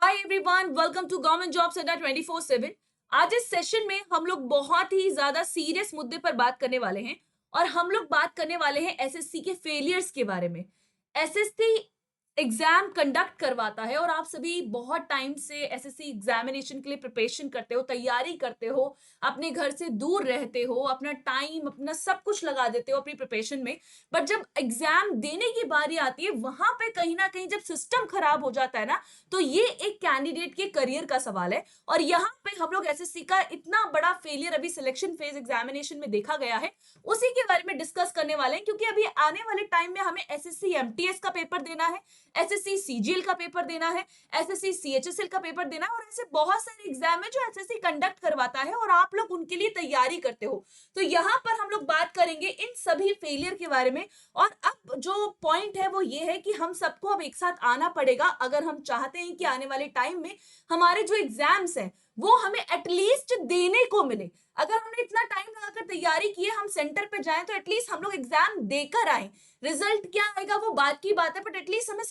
Hi everyone, welcome to government jobs Adda 24/7। आज इस session में हम लोग बहुत ही ज्यादा सीरियस मुद्दे पर बात करने वाले हैं और हम लोग बात करने वाले हैं एसएससी के फेलियर्स के बारे में। एसएससी एग्जाम कंडक्ट करवाता है और आप सभी बहुत टाइम से एसएससी एग्जामिनेशन के लिए प्रिपरेशन करते हो, तैयारी करते हो, अपने घर से दूर रहते हो, अपना टाइम अपना सब कुछ लगा देते हो अपनी प्रिपरेशन में। बट जब एग्जाम देने की बारी आती है वहां पे कहीं ना कहीं जब सिस्टम खराब हो जाता है ना, तो ये एक कैंडिडेट के करियर का सवाल है। और यहाँ पे हम लोग एसएससी का इतना बड़ा फेलियर अभी सिलेक्शन फेज एग्जामिनेशन में देखा गया है, उसी के बारे में डिस्कस करने वाले हैं। क्योंकि अभी आने वाले टाइम में हमें एसएससी एमटीएस का पेपर देना है, एसएससी सीजीएल का पेपर देना है, एसएससी सीएचएसएल का पेपर देना है, और ऐसे बहुत सारे एग्जाम है जो एसएससी कंडक्ट करवाता है और आप लोग उनके लिए तैयारी करते हो। तो यहाँ पर हम लोग बात करेंगे इन सभी फेलियर के बारे में। और अब जो पॉइंट है वो ये है कि हम सबको अब एक साथ आना पड़ेगा अगर हम चाहते हैं कि आने वाले टाइम में हमारे जो एग्जाम्स हैं वो हमें एटलीस्ट देने को मिले। अगर हमने इतना टाइम लगाकर तैयारी की है, हम सेंटर पे जाएं तो एटलीस्ट हम लोग एग्जाम देकर आए। रिजल्ट क्या आएगा वो बात की बात है, बट एटलीस्ट हमें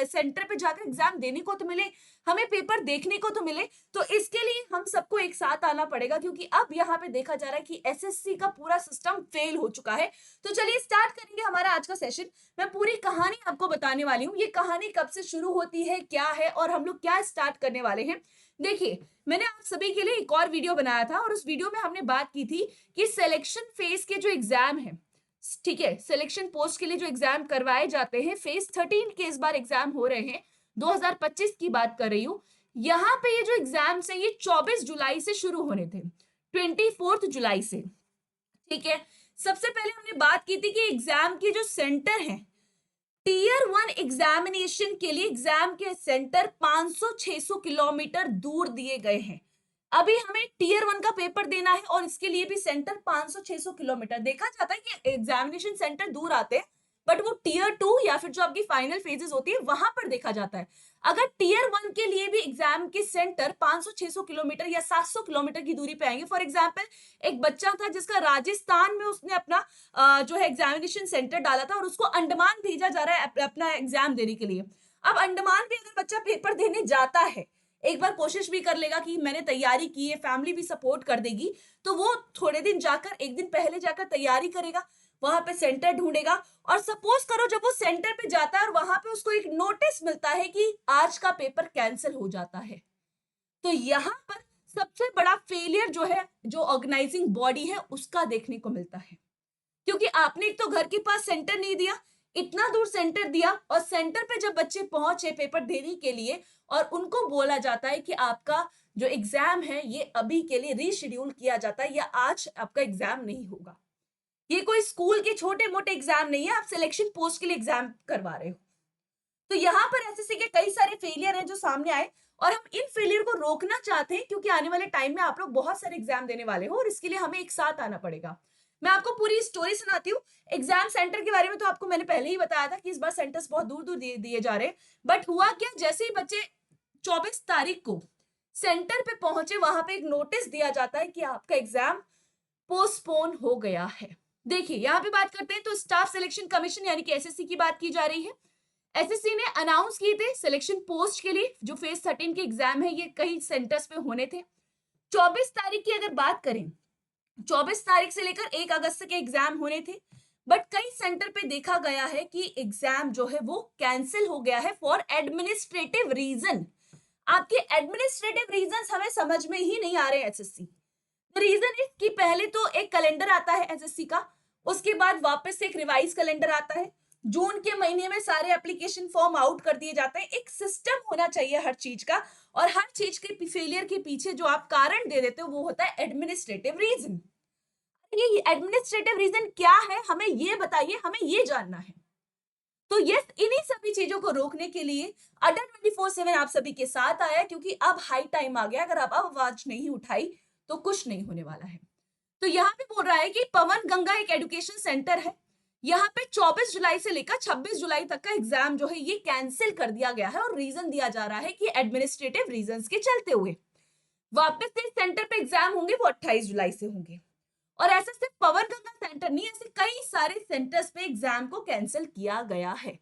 सेंटर पे जाकर एग्जाम देने को तो मिले, हमें पेपर देखने को तो मिले। तो इसके लिए हम सबको एक साथ आना पड़ेगा, क्योंकि अब यहाँ पे देखा जा रहा है कि एसएससी का पूरा सिस्टम फेल हो चुका है। तो चलिए स्टार्ट करेंगे हमारा आज का सेशन। मैं पूरी कहानी आपको बताने वाली हूँ, ये कहानी कब से शुरू होती है, क्या है, और हम लोग क्या स्टार्ट करने वाले हैं। देखिए, मैंने आप सभी के लिए एक और वीडियो बनाया था और उस वीडियो में हमने बात की थी कि सिलेक्शन फेज के जो एग्जाम है, ठीक है, सिलेक्शन पोस्ट के लिए जो एग्जाम करवाए जाते हैं, फेज 13 के इस बार एग्जाम हो रहे हैं, 2025 की बात कर रही हूँ। यहाँ पे ये जो एग्जाम्स है ये 24 जुलाई से शुरू होने थे, 24 जुलाई से। ठीक है, सबसे पहले हमने बात की थी कि एग्जाम की जो सेंटर है, टीयर 1 एग्जामिनेशन के लिए एग्जाम के सेंटर 500-600 किलोमीटर दूर दिए गए हैं। अभी हमें टीयर 1 का पेपर देना है और इसके लिए भी सेंटर 500-600 किलोमीटर। देखा जाता है कि एग्जामिनेशन सेंटर दूर आते हैं, बट वो टीयर 2 या फिर जो आपकी फाइनल फेजेस होती है वहां पर देखा जाता है। अगर टीयर 1 के लिए भी एग्जाम के सेंटर 500-600 किलोमीटर या 700 किलोमीटर की दूरी पे आएंगे, फॉर एग्जाम्पल एक बच्चा था जिसका राजस्थान में उसने अपना जो है एग्जामिनेशन सेंटर डाला था और उसको अंडमान भेजा जा रहा है अपना एग्जाम देने के लिए। अब अंडमान भी अगर बच्चा पेपर देने जाता है, एक बार कोशिश भी कर लेगा कि मैंने तैयारी की है, फैमिली भी सपोर्ट कर देगी, तो वो थोड़े दिन जाकर, एक दिन पहले जाकर तैयारी करेगा, वहां पे सेंटर ढूंढेगा। और सपोज करो जब वो सेंटर पे जाता है और वहां पे उसको एक नोटिस मिलता है कि आज का पेपर कैंसिल हो जाता है, तो यहां पर सबसे बड़ा फेलियर जो है, जो ऑर्गेनाइजिंग बॉडी है उसका देखने को मिलता है। क्योंकि आपने एक तो घर के पास सेंटर नहीं दिया, इतना दूर सेंटर दिया, और सेंटर पे जब बच्चे पहुंचे पेपर देने के लिए और उनको बोला जाता है कि आपका जो एग्जाम है ये अभी के लिए रीशेड्यूल किया जाता है या आज आपका एग्जाम नहीं होगा। ये कोई स्कूल के छोटे मोटे एग्जाम नहीं है, आप सिलेक्शन पोस्ट के लिए एग्जाम करवा रहे हो। तो यहाँ पर एसएससी के कई सारे फेलियर हैं जो सामने आए, और हम इन फेलियर को रोकना चाहते हैं क्योंकि आने वाले टाइम में आप लोग बहुत सारे एग्जाम देने वाले हो और इसके लिए हमें एक साथ आना पड़ेगा। मैं आपको पूरी स्टोरी सुनाती हूँ। एग्जाम सेंटर के बारे में तो आपको मैंने पहले ही बताया था कि इस बार सेंटर्स बहुत दूर दूर दिए जा रहे हैं। बट हुआ क्या, जैसे ही बच्चे 24 तारीख को सेंटर पे पहुंचे, वहां पे एक नोटिस दिया जाता है कि आपका एग्जाम पोस्टपोन हो गया है। देखिए, यहाँ पे बात करते हैं तो स्टाफ सिलेक्शन कमीशन यानी कि एसएससी की बात की जा रही है। एसएससी ने अनाउंस किए थे सिलेक्शन पोस्ट के लिए जो फेज 13 के एग्जाम है ये कई सेंटर्स पे होने थे। 24 तारीख की अगर बात करें, 24 तारीख से लेकर 1 अगस्त के एग्जाम होने थे, बट कई सेंटर पे देखा गया है कि एग्जाम जो है वो कैंसिल हो गया है फॉर एडमिनिस्ट्रेटिव रीजन। आपके एडमिनिस्ट्रेटिव रीजंस हमें समझ में ही नहीं आ रहे एसएससी। रीजन इज कि पहले तो एक कैलेंडर आता है एसएससी का, उसके बाद वापस से एक रिवाइज कैलेंडर आता है, जून के महीने में सारे एप्लीकेशन फॉर्म आउट कर दिए जाते हैं। एक सिस्टम होना चाहिए हर चीज का, और हर चीज के फेलियर के पीछे जो आप कारण दे देते हो वो होता है एडमिनिस्ट्रेटिव रीजन। ये एडमिनिस्ट्रेटिव रीजन क्या है, हमें ये बताइए, हमें ये जानना है। तो यस, इन्हीं सभी चीजों को रोकने के लिए अड्डा 24/7 आप सभी के साथ आया, क्योंकि अब हाई टाइम आ गया। अगर आप अब आवाज नहीं उठाई तो कुछ नहीं होने वाला है। तो यहाँ पे बोल रहा है कि पवन गंगा एक एजुकेशन सेंटर है, यहाँ पे 24 जुलाई से लेकर 26 जुलाई तक का एग्जाम जो है ये कैंसिल कर दिया गया है, और रीजन दिया जा रहा है कि एडमिनिस्ट्रेटिव रीजंस के चलते हुए वापस से सेंटर पे एग्जाम होंगे वो 28 जुलाई से होंगे। और ऐसा सिर्फ पवन गंगा सेंटर नहीं, ऐसे कई सारे सेंटर्स पे एग्जाम को कैंसिल किया गया है।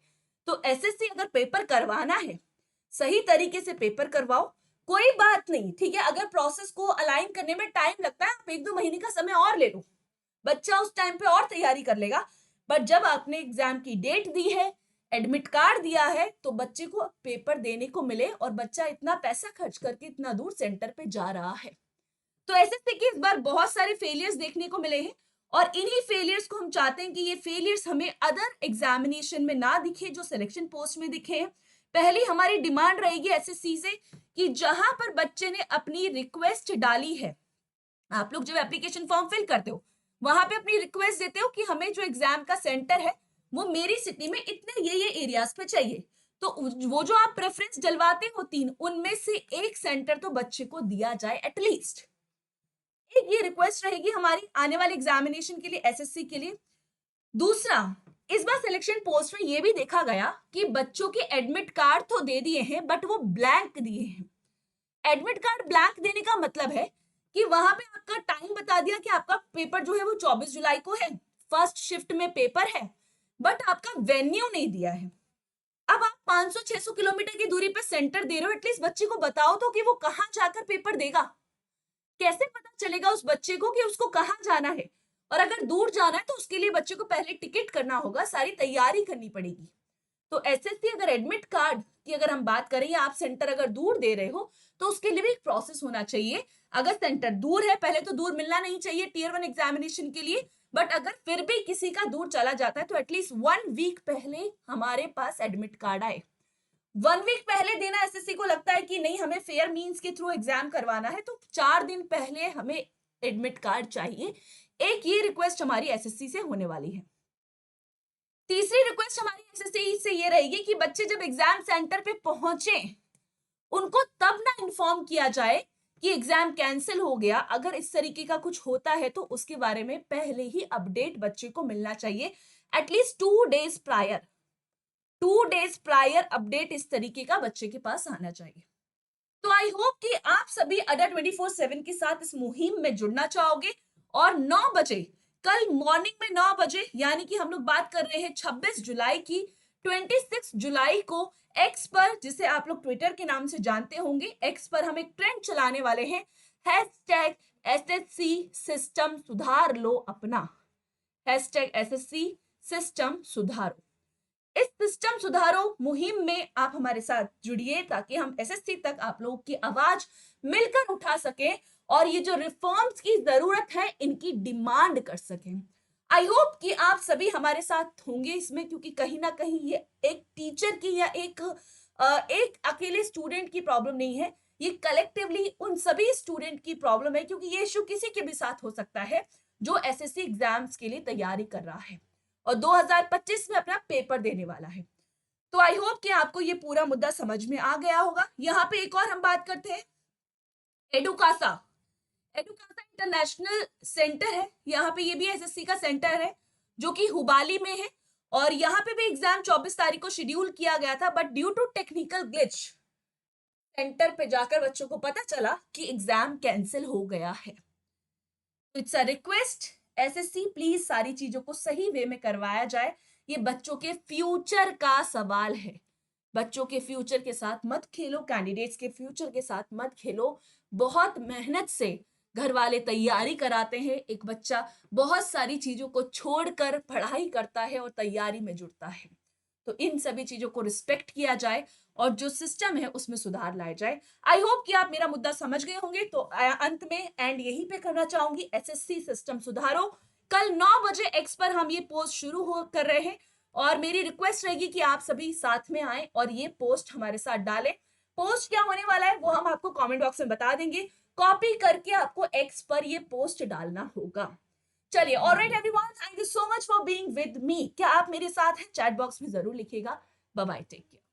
तो एसएससी अगर पेपर करवाना है, सही तरीके से पेपर करवाओ, कोई बात नहीं, ठीक है, अगर प्रोसेस को अलाइन करने में टाइम लगता है, आप 1-2 महीने का समय और ले लो, बच्चा उस टाइम पे और तैयारी कर लेगा। बट जब आपने एग्जाम की डेट दी है, एडमिट कार्ड दिया है, तो बच्चे को पेपर देने को मिले, और बच्चा इतना पैसा खर्च करके इतना दूर सेंटर पे जा रहा है। तो एसएससी के इस बार बहुत सारे फेलियर्स देखने को मिले हैं, और इन्हीं फेलियर्स को हम चाहते हैं कि ये फेलियर्स हमें अदर एग्जामिनेशन में ना दिखे, जो सिलेक्शन पोस्ट में दिखे हैं। पहली हमारी डिमांड रहेगी एसएससी से कि जहां पर बच्चे ने अपनी रिक्वेस्ट डाली है, आप लोग जब एप्लीकेशन फॉर्म फिल करते हो, वहां पे अपनी रिक्वेस्ट देते हो कि हमें जो एग्जाम का सेंटर है वो मेरी सिटी में इतने ये एरियाज पे चाहिए, तो वो जो आप प्रेफरेंस डलवाते हो 3, उनमें से एक सेंटर तो बच्चे को दिया जाए एटलीस्ट। एक ये रिक्वेस्ट रहेगी हमारी आने वाले एग्जामिनेशन के लिए, एसएससी के लिए। दूसरा, इस बार सिलेक्शन पोस्ट में ये भी देखा गया कि बच्चों के एडमिट कार्ड तो दे दिए हैं, बट वो ब्लैंक दिए हैं। एडमिट कार्ड ब्लैंक देने का मतलब है कि वहां पे आपका टाइम बता दिया कि आपका पेपर जो है वो 24 जुलाई को है, फर्स्ट शिफ्ट में पेपर है, बट आपका वेन्यू नहीं दिया है। अब आप 500-600 किलोमीटर की दूरी पे सेंटर दे रहे हो, एटलीस्ट बच्चे को बताओ तो कि वो कहां जाकर पेपर देगा। कैसे पता चलेगा उस बच्चे को कि उसको कहां जाना है? और अगर दूर जाना है तो उसके लिए बच्चे को पहले टिकट करना होगा, सारी तैयारी करनी पड़ेगी। तो एसएससी अगर एडमिट कार्ड की अगर हम बात करें, या आप सेंटर अगर दूर दे रहे हो, तो उसके लिए भी एक प्रोसेस होना चाहिए। अगर सेंटर दूर है, पहले तो दूर मिलना नहीं चाहिए टियर 1 एग्जामिनेशन के लिए, बट अगर फिर भी किसी का दूर चला जाता है तो एटलीस्ट 1 वीक पहले हमारे पास एडमिट कार्ड आए। 1 वीक पहले देना एसएससी को लगता है कि नहीं, हमें फेयर मींस के थ्रू एग्जाम करवाना है, तो 4 दिन पहले हमें एडमिट कार्ड चाहिए। एक ये रिक्वेस्ट हमारी एसएससी से होने वाली है। तीसरी रिक्वेस्ट हमारी एसएससी से ये रहेगी कि बच्चे जब एग्जाम सेंटर पे पहुंचे, उनको तब ना इन्फॉर्म किया जाए कि एग्जाम कैंसिल हो गया। अगर इस तरीके का कुछ होता है तो उसके बारे में पहले ही अपडेट बच्चे को मिलना चाहिए, at least 2 days prior. 2 days prior update इस तरीके का बच्चे के पास आना चाहिए। तो आई होप कि आप सभी अडा 24/7 के साथ इस मुहिम में जुड़ना चाहोगे, और 9 बजे, कल मॉर्निंग में 9 बजे, यानी कि हम लोग बात कर रहे हैं 26 जुलाई की, 26 जुलाई को एक्स पर, जिसे आप लोग ट्विटर के नाम से जानते होंगे, एक्स पर हम एक ट्रेंड चलाने वाले हैं, हैशटैग एसएससी सिस्टम सुधार लो अपना। हैशटैग एसएससी सिस्टम सुधारो। इस सिस्टम सुधारो मुहिम में आप हमारे साथ जुड़िए, ताकि हम एसएससी तक आप लोगों की आवाज मिलकर उठा सकें, और ये जो रिफॉर्म्स की जरूरत है इनकी डिमांड कर सकें। आई होप कि आप सभी हमारे साथ होंगे इसमें, क्योंकि कहीं ना कहीं ये एक टीचर की या एक अकेले स्टूडेंट की प्रॉब्लम नहीं है, ये कलेक्टिवली उन सभी स्टूडेंट की प्रॉब्लम है, क्योंकि ये इशू किसी के भी साथ हो सकता है जो एसएससी एग्जाम्स के लिए तैयारी कर रहा है और 2025 में अपना पेपर देने वाला है। तो आई होप कि आपको ये पूरा मुद्दा समझ में आ गया होगा। यहाँ पे एक और हम बात करते हैं, एडुकासा। एडुकासा इंटरनेशनल सेंटर है, यहाँ पे ये भी एसएससी का सेंटर है जो कि हुबाली में है, और यहाँ पे भी एग्जाम 24 तारीख को शेड्यूल किया गया था, but due to technical glitch centre पे जाकर बच्चों को पता चला कि एग्जाम कैंसिल हो गया है। It's a request, SSC please सारी चीजों को सही वे में करवाया जाए। ये बच्चों के फ्यूचर का सवाल है, बच्चों के फ्यूचर के साथ मत खेलो, कैंडिडेट्स के फ्यूचर के साथ मत खेलो। बहुत मेहनत से घर वाले तैयारी कराते हैं, एक बच्चा बहुत सारी चीजों को छोड़कर पढ़ाई करता है और तैयारी में जुड़ता है। तो इन सभी चीजों को रिस्पेक्ट किया जाए और जो सिस्टम है उसमें सुधार लाया जाए। आई होप कि आप मेरा मुद्दा समझ गए होंगे। तो अंत में एंड यहीं पे करना चाहूंगी, एसएससी सिस्टम सुधारो। कल 9 बजे एक्स पर हम ये पोस्ट शुरू हो कर रहे हैं, और मेरी रिक्वेस्ट रहेगी कि आप सभी साथ में आए और ये पोस्ट हमारे साथ डालें। पोस्ट क्या होने वाला है वो हम आपको कमेंट बॉक्स में बता देंगे, कॉपी करके आपको एक्स पर ये पोस्ट डालना होगा। चलिए, alright everyone, thank you so much for being with me. क्या आप मेरे साथ हैं? चैट बॉक्स में जरूर लिखिएगा। Bye bye, take care.